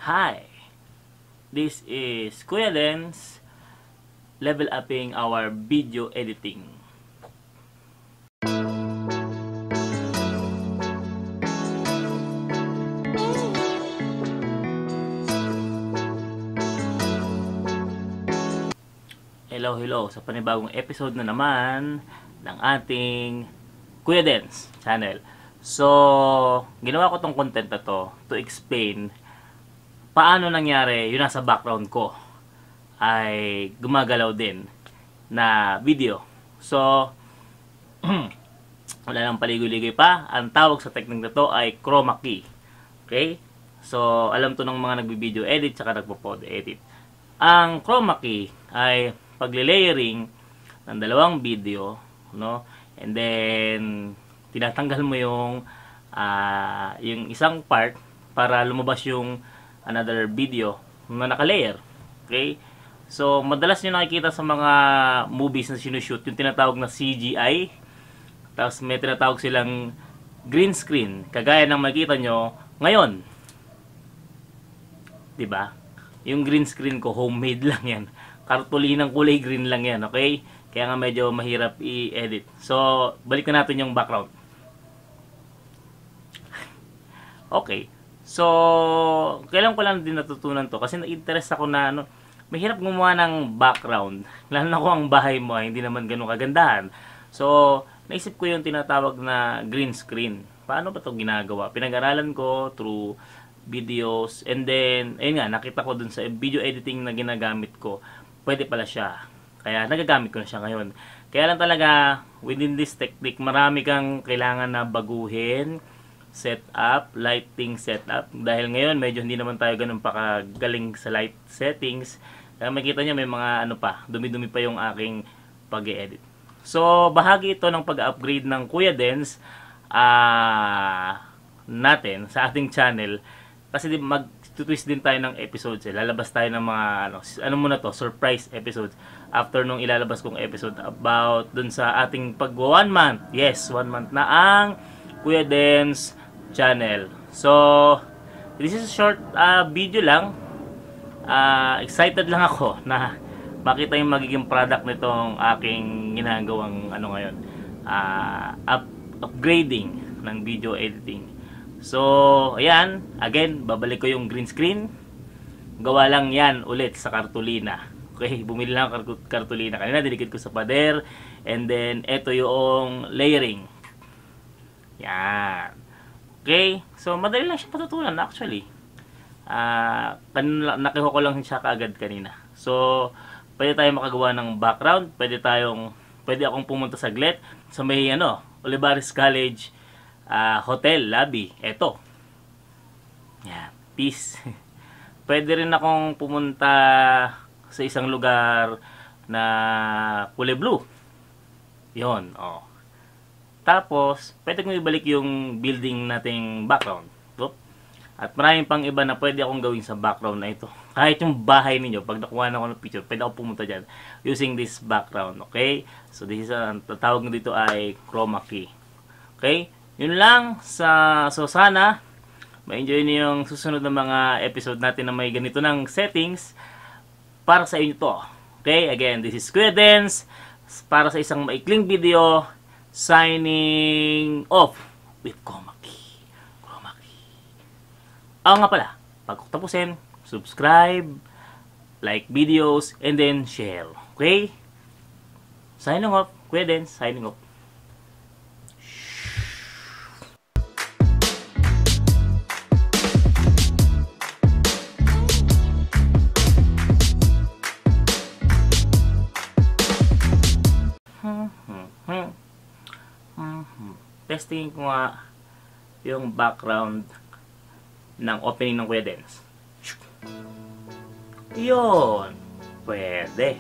Hi! This is Kuya Dens, level upping our video editing. Hello sa panibagong episode na naman ng ating Kuya Dens channel. So, ginawa ko tong content na to explain paano nangyari yung nasa background ko ay gumagalaw din na video. So, wala nang paligoy-ligoy pa. Ang tawag sa technique na to ay chroma key. Okay? So, alam to ng mga nagbi-video edit tsaka nagpo-pod edit. Ang chroma key ay pagle-layering ng dalawang video, no? And then tinatanggal mo yung isang part para lumabas yung another video na naka-layer. Okay? So, madalas nyo nakikita sa mga movies na sinushoot yung tinatawag na CGI. Tapos may tinatawag silang green screen. Kagaya ng makita nyo ngayon. Diba? Yung green screen ko, homemade lang yan. Kartulinang kulay green lang yan, okay? Kaya nga medyo mahirap i-edit. So, balikan natin yung background. Okay. So, kailan ko lang din natutunan to kasi na-interest ako na mahirap gumawa ng background. Lalo na kung ang bahay mo ay hindi naman ganun kagandahan. So, naisip ko yung tinatawag na green screen. Paano ba to ginagawa? Pinag-aralan ko through videos and then, ayun nga, nakita ko dun sa video editing na ginagamit ko. Pwede pala siya. Kaya nagagamit ko na siya ngayon. Kaya lang talaga, within this technique, marami kang kailangan na baguhin, setup, lighting setup. Dahil ngayon, medyo hindi naman tayo ganun pakagaling sa light settings. Kaya makita nyo, may mga dumi-dumi pa yung aking pag-edit. So, bahagi ito ng pag-upgrade ng Kuya Dens natin sa ating channel. Kasi mag-twist din tayo ng episodes. Lalabas tayo ng mga surprise episodes. After nung ilalabas kong episode about dun sa ating pag 1 month. Yes, 1 month na ang Kuya Dens channel. So, this is a short video lang. Excited lang ako na makita yung magiging product nitong aking ginagawang ngayon. Upgrading ng video editing. So, ayan. Again, babalik ko yung green screen. Gawa lang yan ulit sa kartulina. Okay, bumili lang ako kartulina. Kanina, dinikit ko sa pader. And then, eto yung layering. Yan. Okay, so madali lang siya patutunan actually. Nakiho ko lang siya kaagad kanina. So, pwede tayo makagawa ng background. Pwede akong pumunta saglit sa may Olivares College hotel lobby. Eto. Yan. Peace. Pwede rin akong pumunta sa isang lugar na kulay blue. Yon. Oh. Tapos, pwede kong ibalik yung building nating background. At maraming pang iba na pwede akong gawin sa background na ito. Kahit yung bahay ninyo, pag nakuha na ako ng picture, pwede ako pumunta dyan using this background. Okay? So, this is ang tatawag na dito ay chroma key. Okay? Yun lang. So sana ma-enjoy niyo yung susunod na mga episode natin na may ganito ng settings para sa inyo to. Okay? Again, this is Kuya Dens para sa isang maikling video. Signing off with chroma key. Chroma key. Nga pala, pag tapusin, subscribe, like videos, and then share. Okay? Signing off. Kuya Dens, signing off. Testing ko nga yung background ng opening ng Kuya Dens. Yun. Pwede.